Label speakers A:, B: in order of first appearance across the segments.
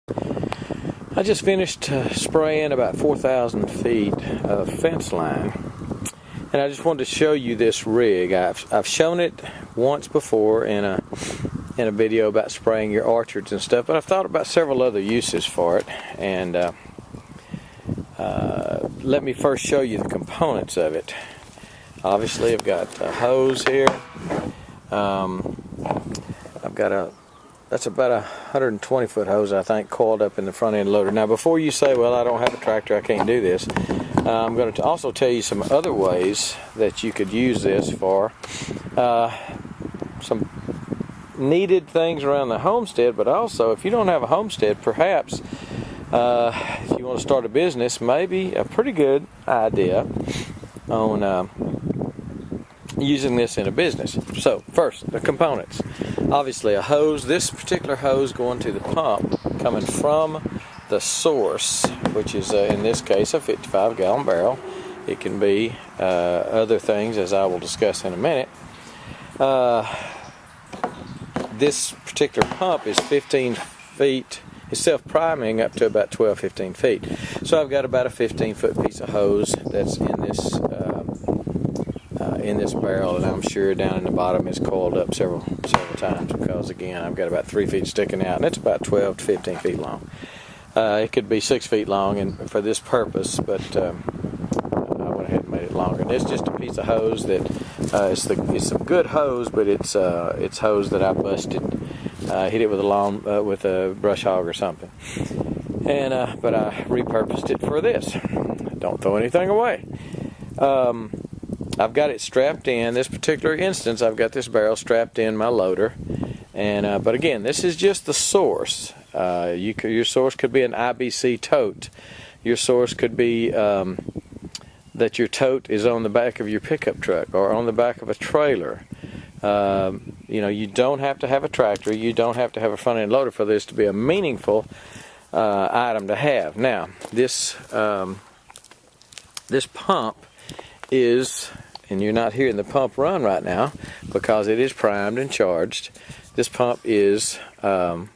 A: I just finished spraying about 4,000 feet of fence line, and I just wanted to show you this rig. I've shown it once before in a video about spraying your orchards and stuff, but I've thought about several other uses for it, and let me first show you the components of it. Obviously, I've got a hose here. I've got that's about a 120-foot hose, I think, coiled up in the front end loader. Now, before you say, well, I don't have a tractor, I can't do this, I'm going to also tell you some other ways that you could use this for some needed things around the homestead, but also, if you don't have a homestead, perhaps if you want to start a business, maybe a pretty good idea on using this in a business. So first, the components. Obviously a hose. This particular hose going to the pump coming from the source, which is in this case a 55-gallon barrel. It can be other things, as I will discuss in a minute. This particular pump is 15 feet. It's self-priming up to about 12-15 feet. So I've got about a 15-foot piece of hose that's in this barrel, and I'm sure down in the bottom is coiled up several times, because again I've got about 3 feet sticking out, and it's about 12 to 15 feet long. It could be 6 feet long and for this purpose, but I went ahead and made it longer. And it's just a piece of hose that it's some good hose, but it's hose that I busted, hit it with a brush hog or something, and but I repurposed it for this. Don't throw anything away. I've got it strapped in. This particular instance, I've got this barrel strapped in my loader, and but again, this is just the source. Your source could be an IBC tote. Your source could be that your tote is on the back of your pickup truck or on the back of a trailer. You don't have to have a tractor. You don't have to have a front end loader for this to be a meaningful item to have. Now, this pump is, and you're not hearing the pump run right now because it is primed and charged. This pump is on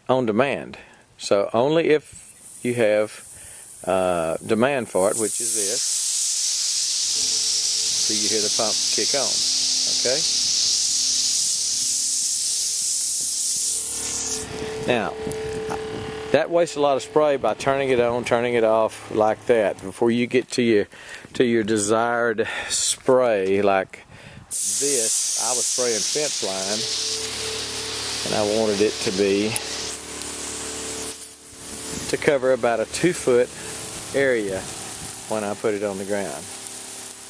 A: demand. So only if you have demand for it, which is this, do you hear the pump kick on. Okay? Now, that wastes a lot of spray by turning it on, turning it off like that. Before you get to your desired spray like this, I was spraying fence line, and I wanted it to cover about a 2-foot area when I put it on the ground.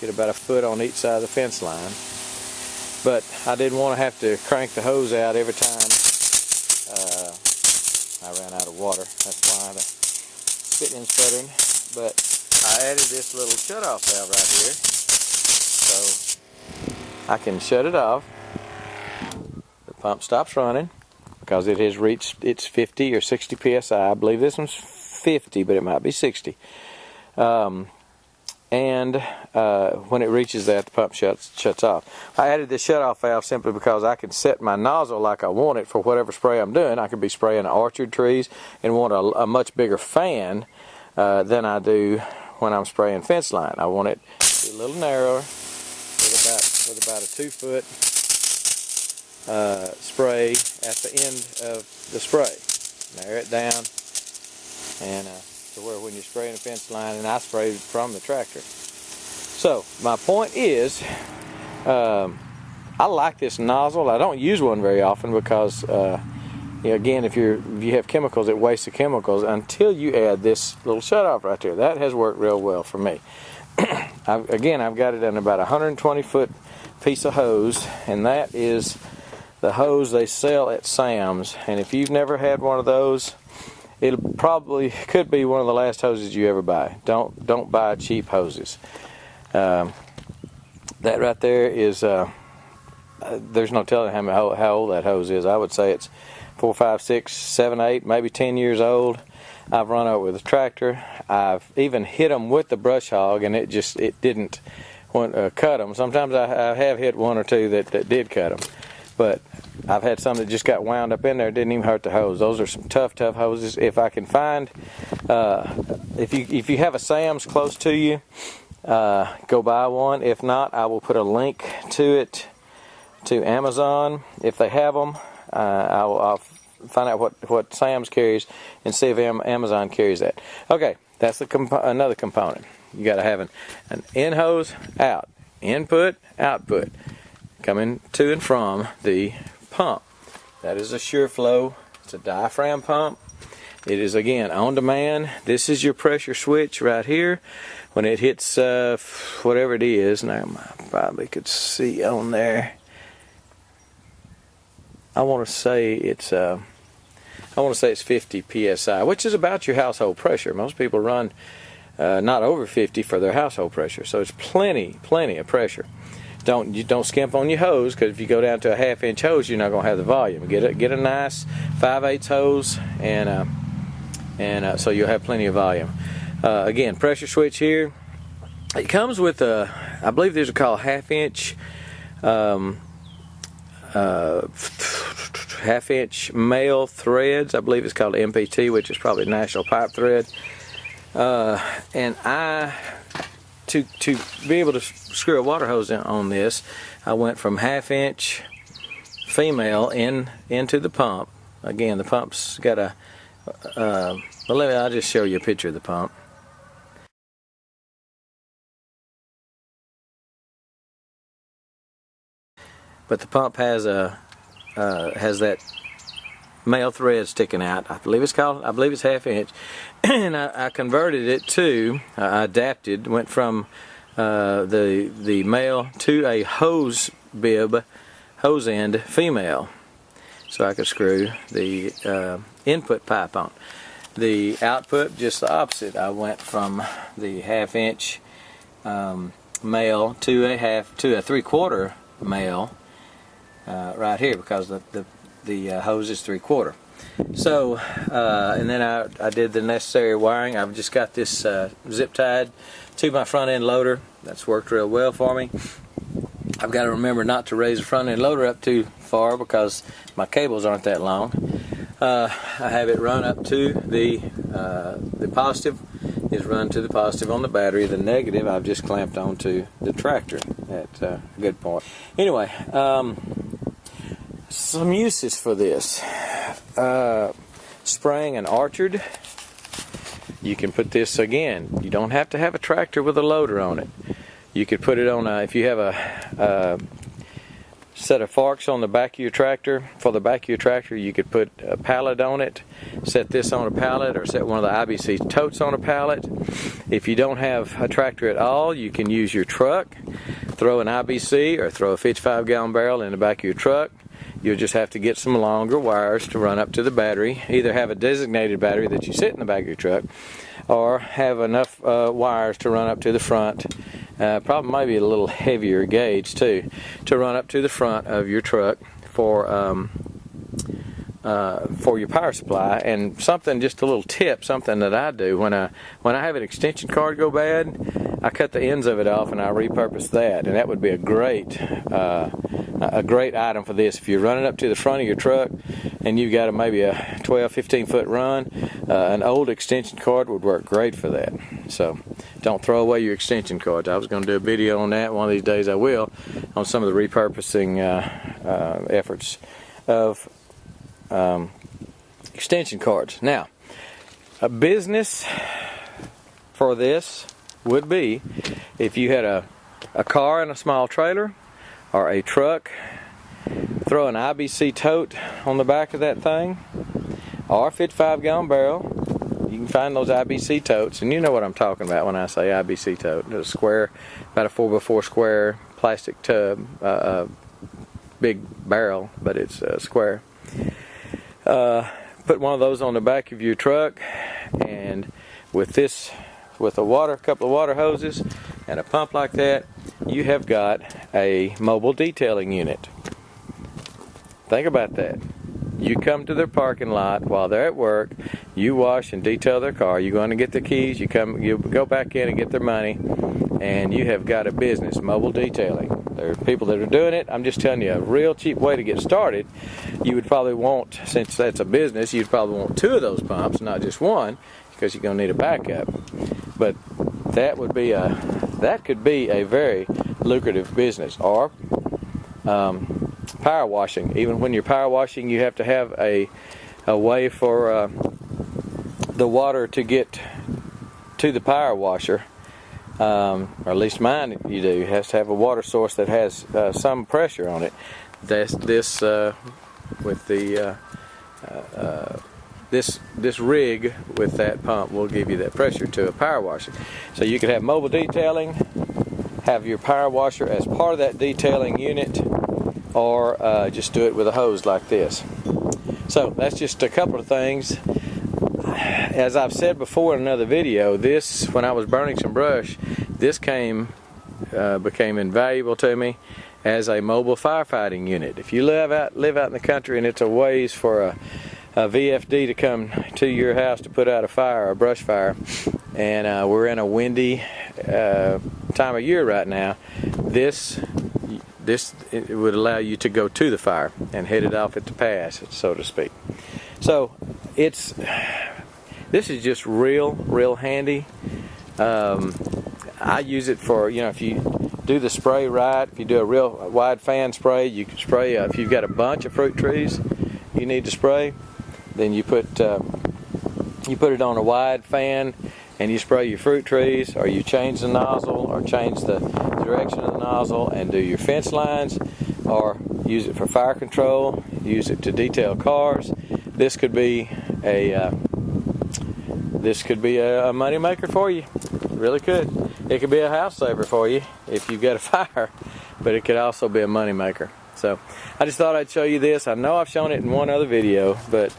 A: Get about a foot on each side of the fence line. But I didn't want to have to crank the hose out every time I ran out of water. That's why the spitting and sputtering. But I added this little shut-off valve right here, so I can shut it off. The pump stops running because it has reached its 50 or 60 psi. I believe this one's 50, but it might be 60. And when it reaches that, the pump shuts off. I added this shut-off valve simply because I can set my nozzle like I want it for whatever spray I'm doing. I could be spraying orchard trees and want a much bigger fan than I do when I'm spraying fence line. I want it to be a little narrower with about a 2-foot spray at the end of the spray. Narrow it down, and to where when you're spraying a fence line, and I spray from the tractor. So my point is, I like this nozzle. I don't use one very often because, again, if you have chemicals, it wastes the chemicals until you add this little shutoff right there. That has worked real well for me. I've got it in about a 120-foot piece of hose, and that is the hose they sell at Sam's. And if you've never had one of those, it probably could be one of the last hoses you ever buy. Don't buy cheap hoses. That right there is, there's no telling how old that hose is. I would say it's 4, 5, 6, 7, 8, maybe 10 years old. I've run over with a tractor. I've even hit them with the brush hog, and it didn't cut them. Sometimes I have hit one or two that did cut them. But I've had some that just got wound up in there, didn't even hurt the hose. Those are some tough hoses. If I can find, if you have a Sam's close to you, go buy one. If not, I will put a link to it to Amazon. If they have them, I'll find out what Sam's carries and see if Amazon carries that. Okay, that's another component. You got to have an in hose, out, input, output, coming to and from the pump. That is a SureFlow. It's a diaphragm pump. It is, again, on demand. This is your pressure switch right here. When it hits whatever it is, now I probably could see on there. I want to say it's 50 psi, which is about your household pressure. Most people run not over 50 for their household pressure, so it's plenty of pressure. Don't skimp on your hose, because if you go down to a 1/2 inch hose, you're not going to have the volume. Get a nice 5/8 hose, and so you'll have plenty of volume. Again, pressure switch here. It comes with I believe these are called 1/2 inch. 1/2 inch male threads. I believe it's called MPT, which is probably National Pipe Thread. And to be able to screw a water hose on this, I went from 1/2 inch female into the pump. Again, the pump's got a. I'll just show you a picture of the pump. But the pump has that male thread sticking out. I believe it's 1/2 inch, and I converted it to. I adapted, went from the male to a hose end female, so I could screw the input pipe on. The output, just the opposite. I went from the 1/2 inch male to a 3/4 male. Right here, because the hose is 3/4. So, and then I did the necessary wiring. I've just got this zip tied to my front end loader. That's worked real well for me. I've got to remember not to raise the front end loader up too far, because my cables aren't that long. I have it run up to the positive is run to the positive on the battery. The negative I've just clamped onto the tractor at a good point. Anyway, some uses for this. Spraying an orchard. You can put this, again, you don't have to have a tractor with a loader on it. You could put it on if you have a set of forks on the back of your tractor. For the back of your tractor, you could put a pallet on it, set this on a pallet, or set one of the IBC totes on a pallet. If you don't have a tractor at all, you can use your truck, throw an IBC or throw a 55-gallon barrel in the back of your truck. You'll just have to get some longer wires to run up to the battery. Either have a designated battery that you sit in the back of your truck, or have enough wires to run up to the front. Probably maybe a little heavier gauge too, to run up to the front of your truck for your power supply. And something, just a little tip, something that I do when I have an extension cord go bad, I cut the ends of it off and I repurpose that, and that would be a great item for this. If you're running up to the front of your truck and you've got maybe a 12-15 foot run, an old extension cord would work great for that. So don't throw away your extension cords. I was going to do a video on that one of these days. I will, on some of the repurposing efforts of extension cords. Now, a business for this would be if you had a car and a small trailer, or a truck, throw an IBC tote on the back of that thing, or a 55-gallon barrel. You can find those IBC totes, and you know what I'm talking about when I say IBC tote. It's a square, about a 4x4 square plastic tub, big barrel, but it's square. Put one of those on the back of your truck, and with a couple of water hoses and a pump like that, you have got a mobile detailing unit. Think about that. You come to their parking lot while they're at work, you wash and detail their car, you go in and get the keys, you go back in and get their money, and you have got a business, mobile detailing. There are people that are doing it. I'm just telling you a real cheap way to get started. You would probably want, since that's a business, you'd probably want 2 of those pumps, not just one, because you're going to need a backup. But that could be a very lucrative business. Or power washing. Even when you're power washing, you have to have a way for the water to get to the power washer. Or at least mine you do. It has to have a water source that has some pressure on it. This rig with that pump will give you that pressure to a power washer. So you could have mobile detailing, have your power washer as part of that detailing unit, or just do it with a hose like this. So that's just a couple of things. As I've said before in another video, when I was burning some brush, this became invaluable to me as a mobile firefighting unit. If you live out in the country and it's a ways for a VFD to come to your house to put out a fire, a brush fire, and we're in a windy time of year right now, this it would allow you to go to the fire and head it off at the pass, so to speak. So this is just real handy. I use it for, if you do the spray right, if you do a real wide fan spray, you can spray, if you've got a bunch of fruit trees you need to spray, then you put it on a wide fan and you spray your fruit trees, or you change the nozzle or change the direction of the nozzle and do your fence lines, or use it for fire control, use it to detail cars. This could be a money maker for you. It really could. It could be a house saver for you if you've got a fire, but it could also be a money maker. So I just thought I'd show you this. I know I've shown it in one other video, but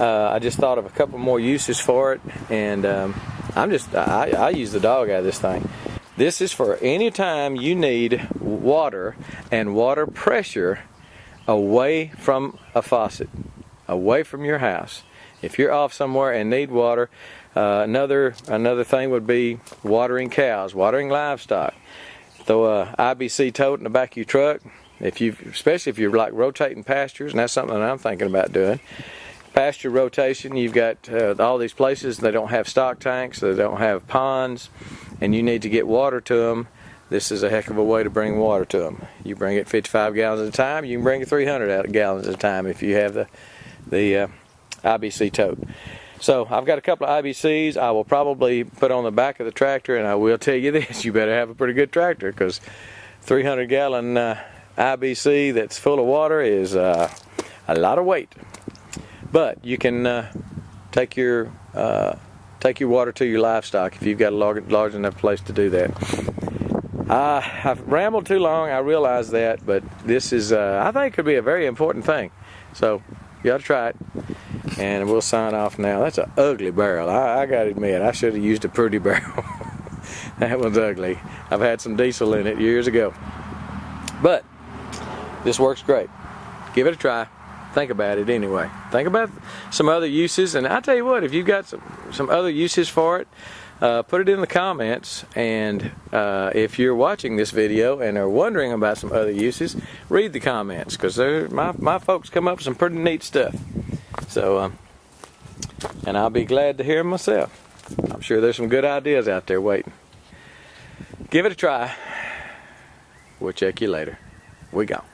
A: I just thought of a couple more uses for it, and I use the dog out of this thing. This is for any time you need water and water pressure away from a faucet, away from your house. If you're off somewhere and need water, another thing would be watering cows, watering livestock. Throw a IBC tote in the back of your truck, especially if you're like rotating pastures, and that's something that I'm thinking about doing. Pasture rotation, you've got all these places they don't have stock tanks, they don't have ponds, and you need to get water to them. This is a heck of a way to bring water to them. You bring it 55 gallons at a time, you can bring it 300 gallons at a time if you have the IBC tote. So I've got a couple of IBCs I will probably put on the back of the tractor, and I will tell you this, you better have a pretty good tractor, because 300 gallon IBC that's full of water is a lot of weight. But you can take your water to your livestock if you've got a large enough place to do that. I've rambled too long, I realize that, but this is I think could be a very important thing. So you ought to try it. And we'll sign off now. That's an ugly barrel. I got to admit, I should have used a pretty barrel. That one's ugly. I've had some diesel in it years ago. But this works great. Give it a try. Think about it anyway. Think about some other uses. And I tell you what, if you've got some other uses for it, put it in the comments. And if you're watching this video and are wondering about some other uses, read the comments, because my folks come up with some pretty neat stuff. So, and I'll be glad to hear them myself. I'm sure there's some good ideas out there waiting. Give it a try. We'll check you later. We gone.